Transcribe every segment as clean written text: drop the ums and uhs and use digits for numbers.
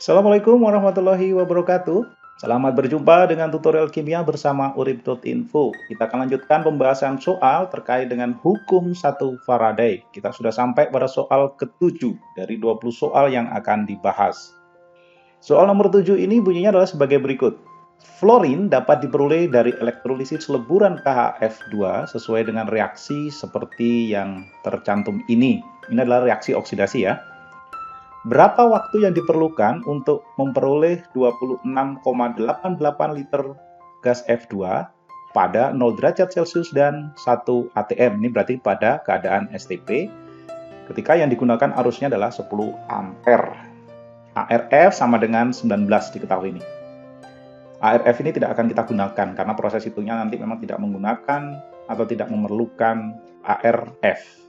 Assalamualaikum warahmatullahi wabarakatuh. Selamat berjumpa dengan tutorial kimia bersama urip.info. Kita akan lanjutkan pembahasan soal terkait dengan hukum 1 Faraday. Kita sudah sampai pada soal ke-7 dari 20 soal yang akan dibahas. Soal nomor 7 ini bunyinya adalah sebagai berikut. Fluorin dapat diperoleh dari elektrolisis leburan KHF2 sesuai dengan reaksi seperti yang tercantum ini. Ini adalah reaksi oksidasi ya. Berapa waktu yang diperlukan untuk memperoleh 26,88 liter gas F2 pada 0 derajat Celcius dan 1 atm? Ini berarti pada keadaan STP ketika yang digunakan arusnya adalah 10 ampere. ARF sama dengan 19 diketahui ini. ARF ini tidak akan kita gunakan karena proses hitungnya nanti memang tidak menggunakan atau tidak memerlukan ARF.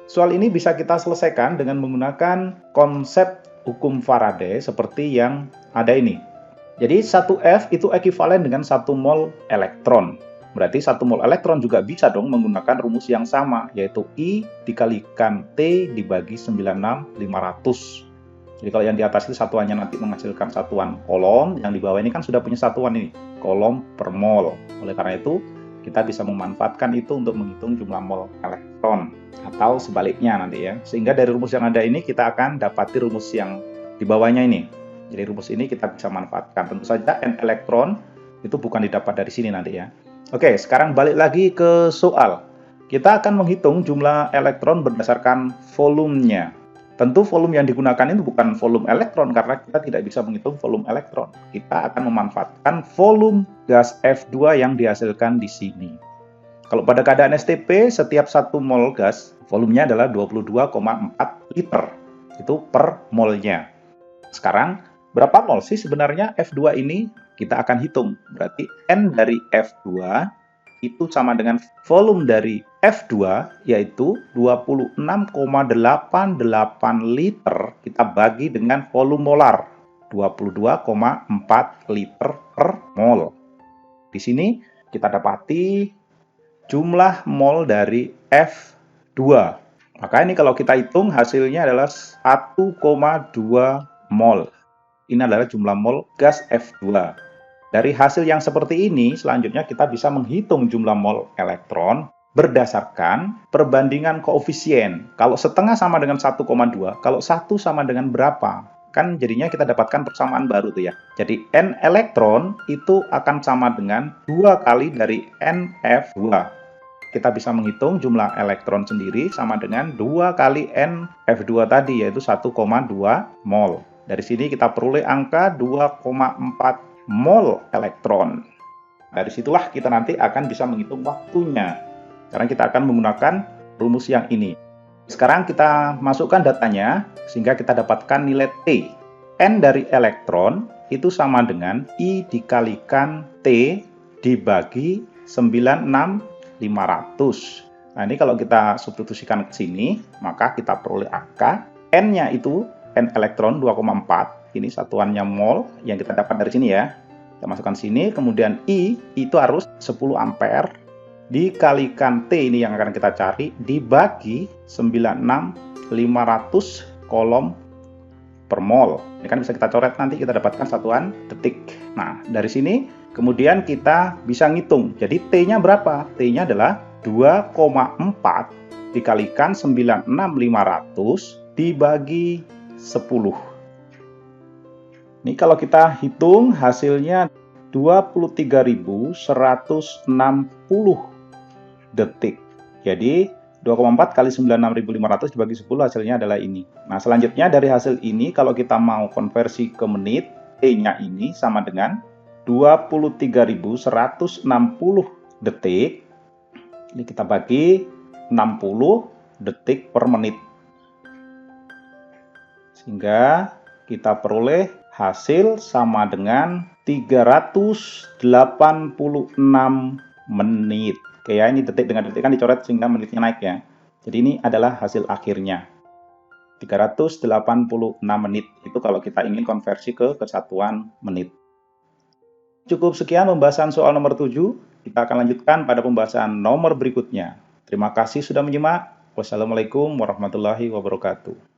Soal ini bisa kita selesaikan dengan menggunakan konsep hukum Faraday seperti yang ada ini. Jadi 1F itu ekuivalen dengan 1 mol elektron. Berarti 1 mol elektron juga bisa dong menggunakan rumus yang sama, yaitu I dikalikan T dibagi 96.500. Jadi kalau yang di atas itu satuannya nanti menghasilkan satuan kolom, yang di bawah ini kan sudah punya satuan ini, kolom per mol. Oleh karena itu, kita bisa memanfaatkan itu untuk menghitung jumlah mol elektron atau sebaliknya nanti ya. Sehingga dari rumus yang ada ini kita akan dapati rumus yang di bawahnya ini. Jadi rumus ini kita bisa manfaatkan. Tentu saja N elektron itu bukan didapat dari sini nanti ya. Oke, sekarang balik lagi ke soal. Kita akan menghitung jumlah elektron berdasarkan volumenya. Tentu volume yang digunakan itu bukan volume elektron karena kita tidak bisa menghitung volume elektron. Kita akan memanfaatkan volume gas F2 yang dihasilkan di sini. Kalau pada keadaan STP, setiap 1 mol gas, volumenya adalah 22,4 liter. Itu per molnya. Sekarang, berapa mol sih sebenarnya F2 ini? Kita akan hitung. Berarti N dari F2 itu sama dengan volume dari F2, yaitu 26,88 liter kita bagi dengan volume molar, 22,4 liter per mol. Di sini kita dapati jumlah mol dari F2. Maka ini kalau kita hitung hasilnya adalah 1,2 mol. Ini adalah jumlah mol gas F2. Dari hasil yang seperti ini, selanjutnya kita bisa menghitung jumlah mol elektron berdasarkan perbandingan koefisien. Kalau setengah sama dengan 1,2, kalau 1 sama dengan berapa? Kan jadinya kita dapatkan persamaan baru tuh ya. Jadi N elektron itu akan sama dengan 2 kali dari NF2. Kita bisa menghitung jumlah elektron sendiri sama dengan 2 kali NF2 tadi, yaitu 1,2 mol. Dari sini kita peroleh angka 2,4 mol elektron. Dari situlah kita nanti akan bisa menghitung waktunya. Karena kita akan menggunakan rumus yang ini. Sekarang kita masukkan datanya sehingga kita dapatkan nilai T. N dari elektron itu sama dengan I dikalikan T dibagi 96.500. Nah, ini kalau kita substitusikan ke sini, maka kita peroleh angka N-nya itu N elektron 2,4. Ini satuannya mol yang kita dapat dari sini ya. Kita masukkan sini, kemudian I itu harus 10 ampere dikalikan T ini yang akan kita cari dibagi 96.500 kolom per mol. Ini kan bisa kita coret nanti kita dapatkan satuan detik. Nah, dari sini kemudian kita bisa ngitung. Jadi T-nya berapa? T-nya adalah 2,4 dikalikan 96.500 dibagi 10. Ini kalau kita hitung hasilnya 23.160 detik. Jadi 2,4 kali 96.500 dibagi 10 hasilnya adalah ini. Nah, selanjutnya dari hasil ini kalau kita mau konversi ke menit, T-nya ini sama dengan 23.160 detik. Ini kita bagi 60 detik per menit. Sehingga kita peroleh hasil sama dengan 386 menit. Oke ya, ini detik dengan detik kan dicoret sehingga menitnya naik ya. Jadi ini adalah hasil akhirnya. 386 menit. Itu kalau kita ingin konversi ke kesatuan menit. Cukup sekian pembahasan soal nomor 7. Kita akan lanjutkan pada pembahasan nomor berikutnya. Terima kasih sudah menyimak. Wassalamualaikum warahmatullahi wabarakatuh.